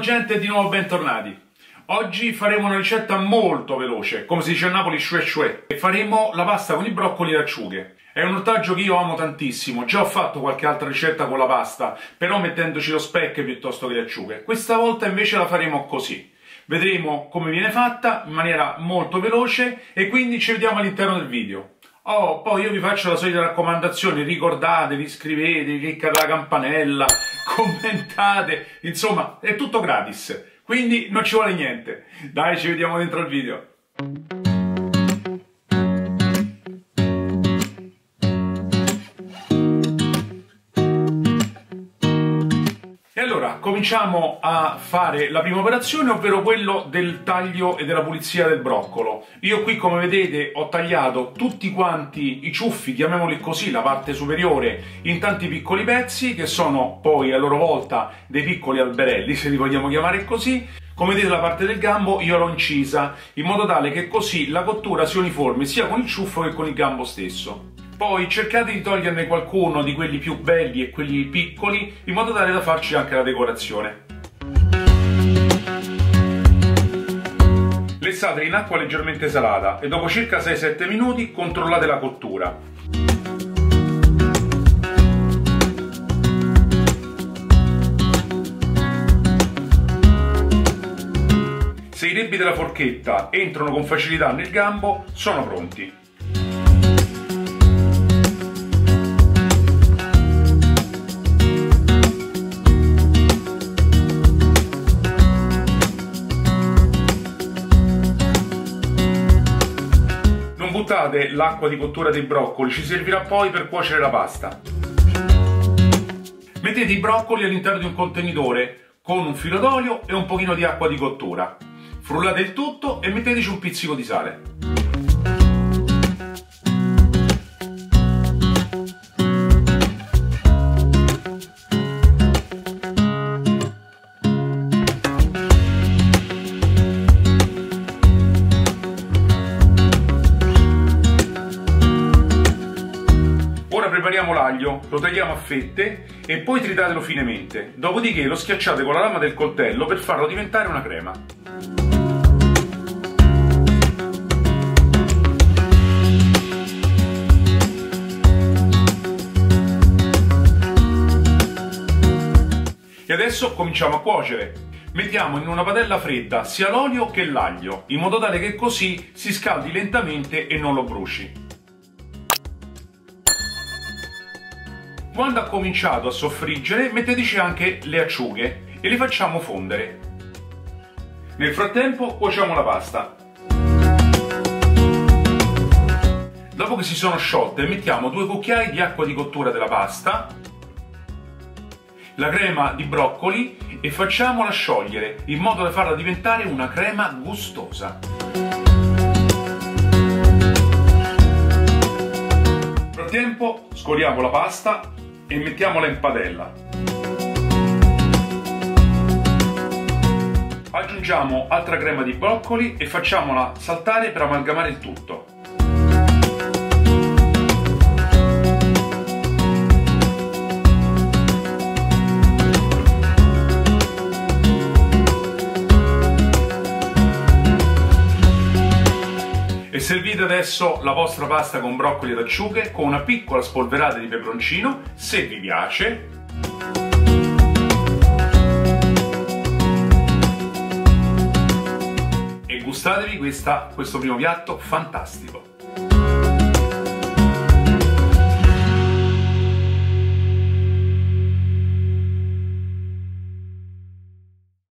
gente e di nuovo bentornati. Oggi faremo una ricetta molto veloce, come si dice a Napoli shue shue, e faremo la pasta con i broccoli e le acciughe. È un ortaggio che io amo tantissimo, già ho fatto qualche altra ricetta con la pasta, però mettendoci lo speck piuttosto che le acciughe. Questa volta invece la faremo così. Vedremo come viene fatta in maniera molto veloce e quindi ci vediamo all'interno del video. Oh, poi io vi faccio la solita raccomandazione, ricordatevi, iscrivetevi, cliccate la campanella, commentate, insomma è tutto gratis, quindi non ci vuole niente. Dai, ci vediamo dentro il video. E allora, cominciamo a fare la prima operazione, ovvero quello del taglio e della pulizia del broccolo. Io qui, come vedete, ho tagliato tutti quanti i ciuffi, chiamiamoli così, la parte superiore, in tanti piccoli pezzi, che sono poi a loro volta dei piccoli alberelli, se li vogliamo chiamare così. Come vedete, la parte del gambo io l'ho incisa, in modo tale che così la cottura sia uniforme, sia con il ciuffo che con il gambo stesso. Poi cercate di toglierne qualcuno di quelli più belli e quelli piccoli, in modo tale da farci anche la decorazione. Lessateli in acqua leggermente salata e dopo circa 6-7 minuti controllate la cottura. Se i rebbi della forchetta entrano con facilità nel gambo, sono pronti. Buttate l'acqua di cottura dei broccoli, ci servirà poi per cuocere la pasta. Mettete i broccoli all'interno di un contenitore con un filo d'olio e un pochino di acqua di cottura. Frullate il tutto e metteteci un pizzico di sale. Prepariamo l'aglio, lo tagliamo a fette e poi tritatelo finemente, dopodiché lo schiacciate con la lama del coltello per farlo diventare una crema. E adesso cominciamo a cuocere. Mettiamo in una padella fredda sia l'olio che l'aglio, in modo tale che così si scaldi lentamente e non lo bruci. Quando ha cominciato a soffriggere, metteteci anche le acciughe e le facciamo fondere. Nel frattempo cuociamo la pasta. Dopo che si sono sciolte, mettiamo 2 cucchiai di acqua di cottura della pasta, la crema di broccoli e facciamola sciogliere in modo da farla diventare una crema gustosa. Nel frattempo scoliamo la pasta e mettiamola in padella. Aggiungiamo altra crema di broccoli e facciamola saltare per amalgamare il tutto. E servite adesso la vostra pasta con broccoli ed acciughe con una piccola spolverata di peperoncino, se vi piace. E gustatevi questo primo piatto fantastico.